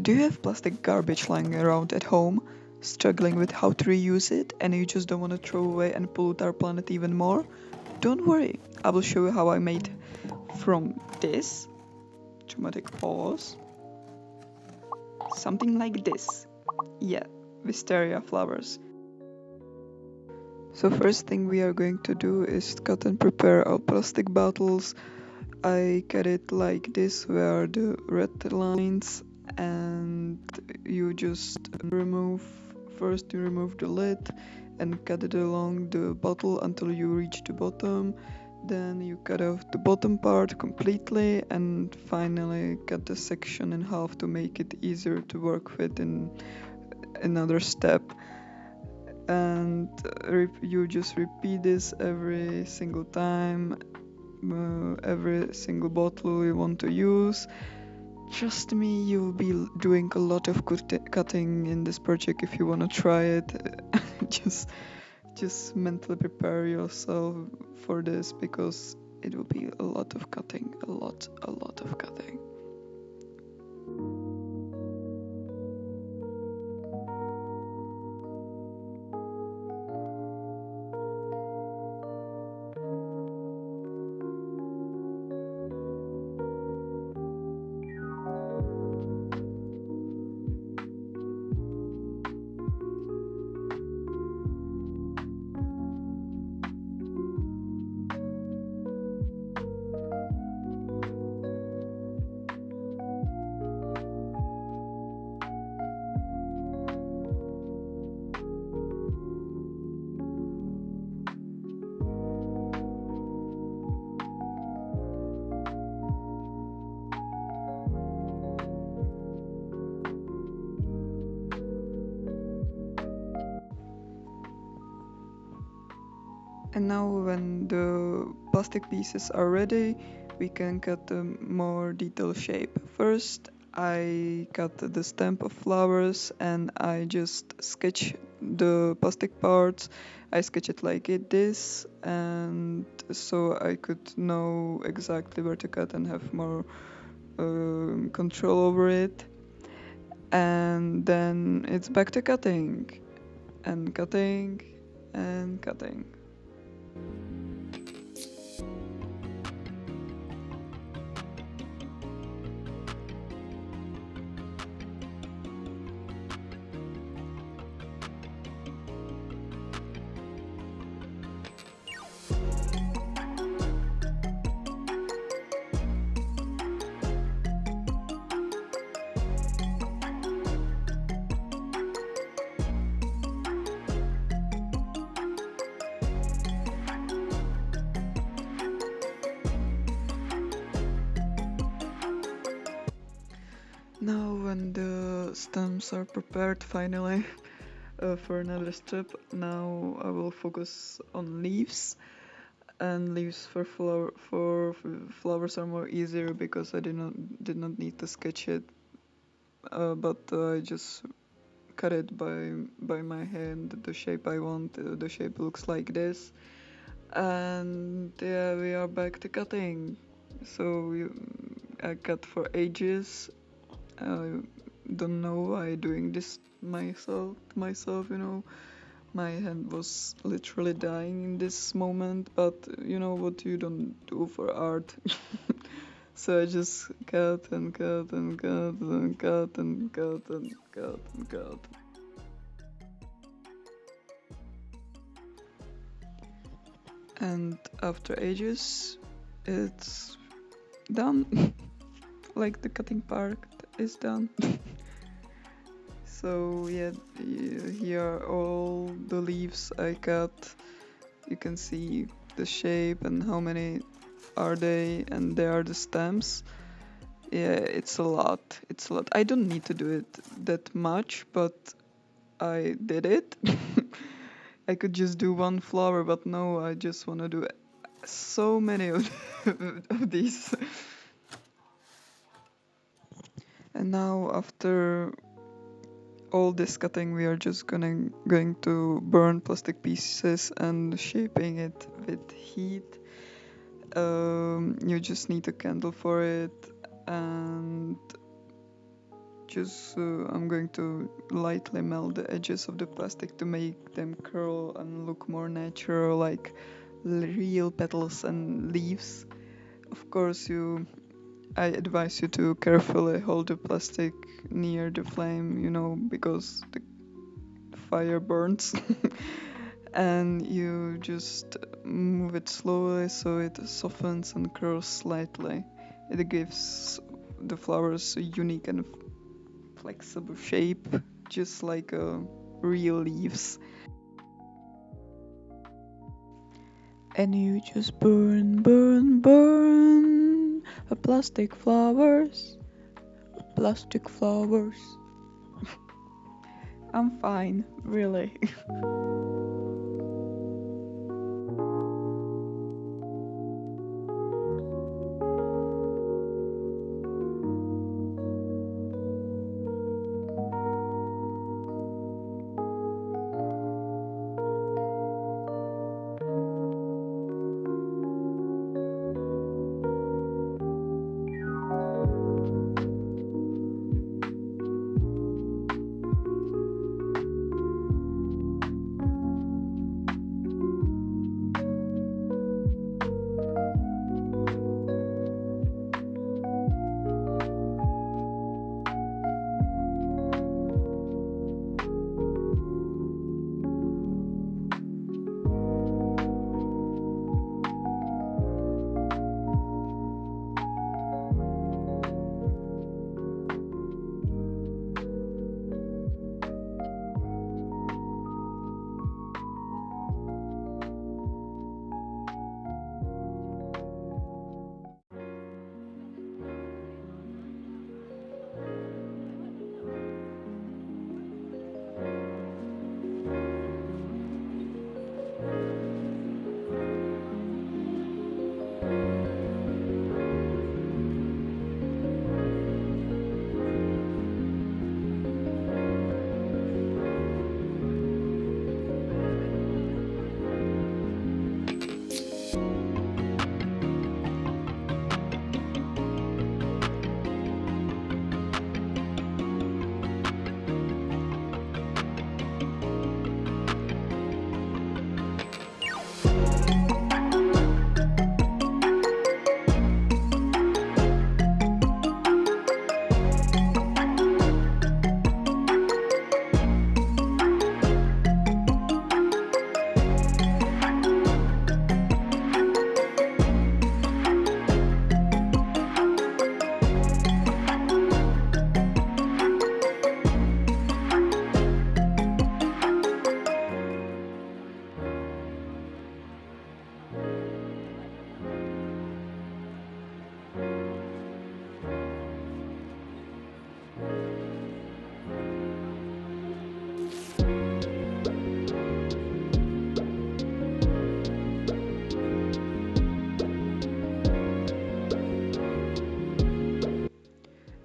Do you have plastic garbage lying around at home, struggling with how to reuse it, and you just don't want to throw away and pollute our planet even more? Don't worry, I will show you how I made from this dramatic pause something like this. Yeah, wisteria flowers. So first thing we are going to do is cut and prepare our plastic bottles. I cut it like this, where the red lines, and you just first you remove the lid and cut it along the bottle until you reach the bottom. Then you cut off the bottom part completely and finally cut the section in half to make it easier to work with in another step. And you just repeat this every single time, every single bottle you want to use. Trust me, you'll be doing a lot of cutting in this project if you want to try it. just just mentally prepare yourself for this, because it will be a lot of cutting, a lot of cutting. And now when the plastic pieces are ready, we can cut a more detailed shape. First, I cut the stem of flowers and I just sketch the plastic parts. I sketch it like this, and so I could know exactly where to cut and have more control over it. And then it's back to cutting and cutting and cutting. Now when the stems are prepared finally for another step, now I will focus on leaves. And leaves for flowers are more easier because I did not need to sketch it, but I just cut it by my hand the shape I want. The shape looks like this, and yeah, we are back to cutting. So I cut for ages. I don't know why doing this myself. My hand was literally dying in this moment, but you know what you don't do for art. So I just cut and cut and cut and cut and cut and cut and cut. And after ages, it's done. Like the cutting part is done. So yeah, here are all the leaves I cut. You can see the shape and how many are they, and there are the stems. Yeah, it's a lot. It's a lot. I don't need to do it that much, but I did it. I could just do one flower, but no, I just want to do so many of these. And now after all this cutting, we are just going to burn plastic pieces and shaping it with heat. You just need a candle for it, and just I'm going to lightly melt the edges of the plastic to make them curl and look more natural, like real petals and leaves. Of course, I advise you to carefully hold the plastic near the flame, because the fire burns. And you just move it slowly so it softens and curls slightly. It gives the flowers a unique and flexible shape, just like real leaves. And you just burn, burn, burn a plastic flowers. Plastic flowers. I'm fine, really.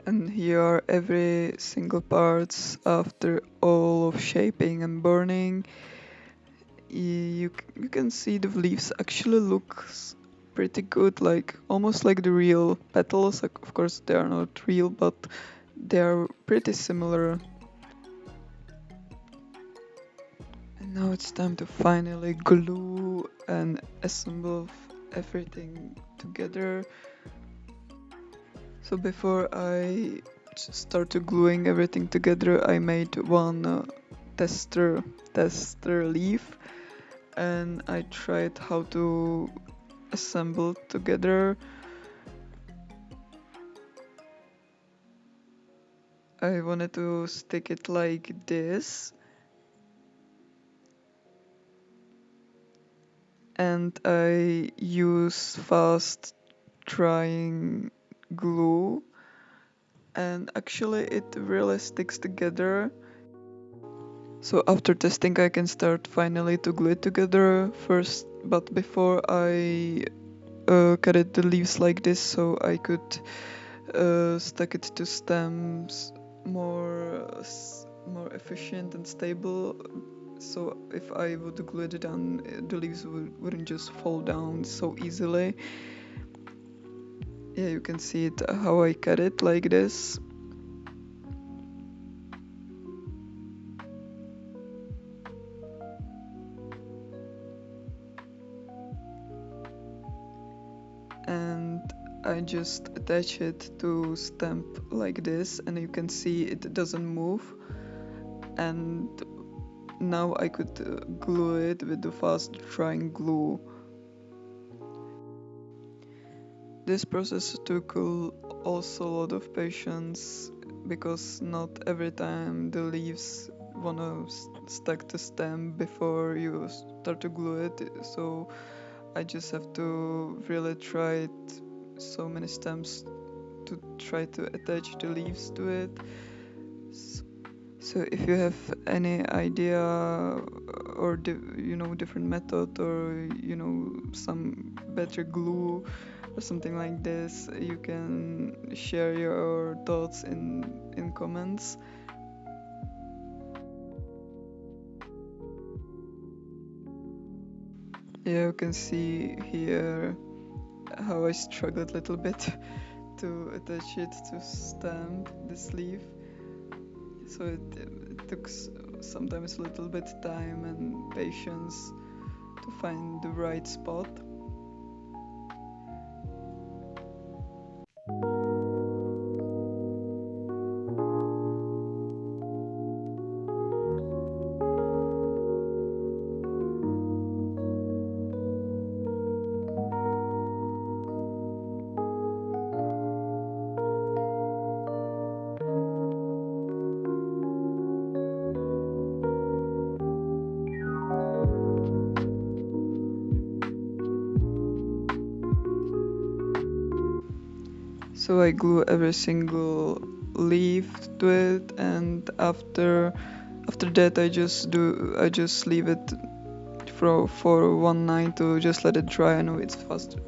And here are every single parts after all of shaping and burning. You can see the leaves actually looks pretty good, like almost like the real petals. Like, of course, they are not real, but they are pretty similar. And now it's time to finally glue and assemble everything together. So before I started gluing everything together, I made one tester leaf, and I tried how to assemble together. I wanted to stick it like this, and I use fast drying glue, and actually it really sticks together. So after testing I can start finally to glue it together first, but before I cut it the leaves like this so I could stack it to stems more efficient and stable. So if I would glue it down, the leaves wouldn't just fall down so easily. Yeah, you can see it how I cut it like this. I just attach it to stamp like this, and you can see it doesn't move. And now I could glue it with the fast drying glue. This process took also a lot of patience, because not every time the leaves wanna stick to stem before you start to glue it, so I just have to really try it so many stems to try to attach the leaves to it. So if you have any idea or different method, or some better glue or something like this, you can share your thoughts in comments. Yeah, you can see here how I struggled a little bit to attach it to stamp the sleeve. So it took sometimes a little bit time and patience to find the right spot. So I glue every single leaf to it, and after that I just leave it for one night to just let it dry. I know it's fast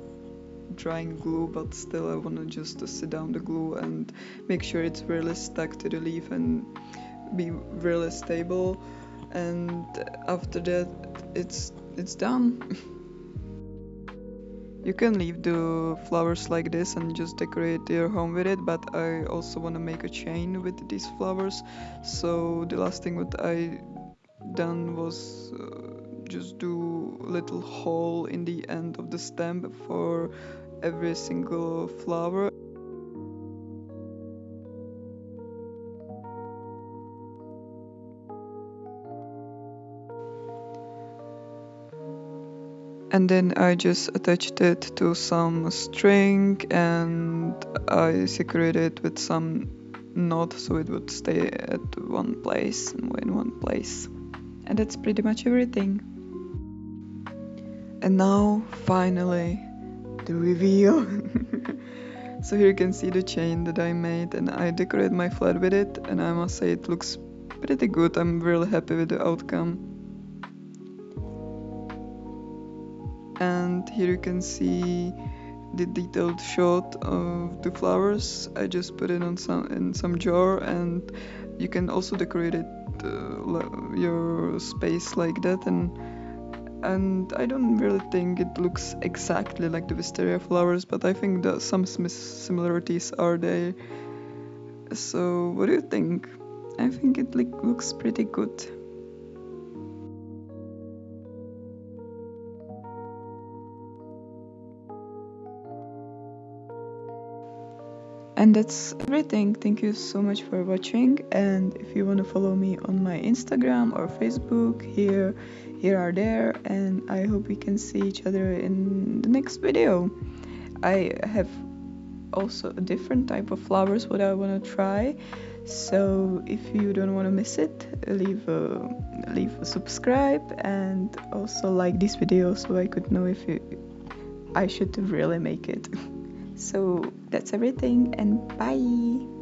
drying glue, but still I wanna just sit down the glue and make sure it's really stuck to the leaf and be really stable. And after that it's done. You can leave the flowers like this and just decorate your home with it, but I also want to make a chain with these flowers. So the last thing what I done was just do a little hole in the end of the stem for every single flower. And then I just attached it to some string, and I secured it with some knot so it would stay at one place and in one place. And that's pretty much everything. And now finally the reveal. So here you can see the chain that I made, and I decorated my flat with it, and I must say it looks pretty good. I'm really happy with the outcome. And here you can see the detailed shot of the flowers. I just put it in some jar, and you can also decorate it your space like that. And I don't really think it looks exactly like the wisteria flowers, but I think that some similarities are there. So what do you think? I think it looks pretty good. And that's everything. Thank you so much for watching, and if you want to follow me on my Instagram or Facebook, here are there, and I hope we can see each other in the next video. I have also a different type of flowers what I want to try, so if you don't want to miss it, leave a subscribe, and also like this video so I could know if I should really make it. So that's everything, and bye.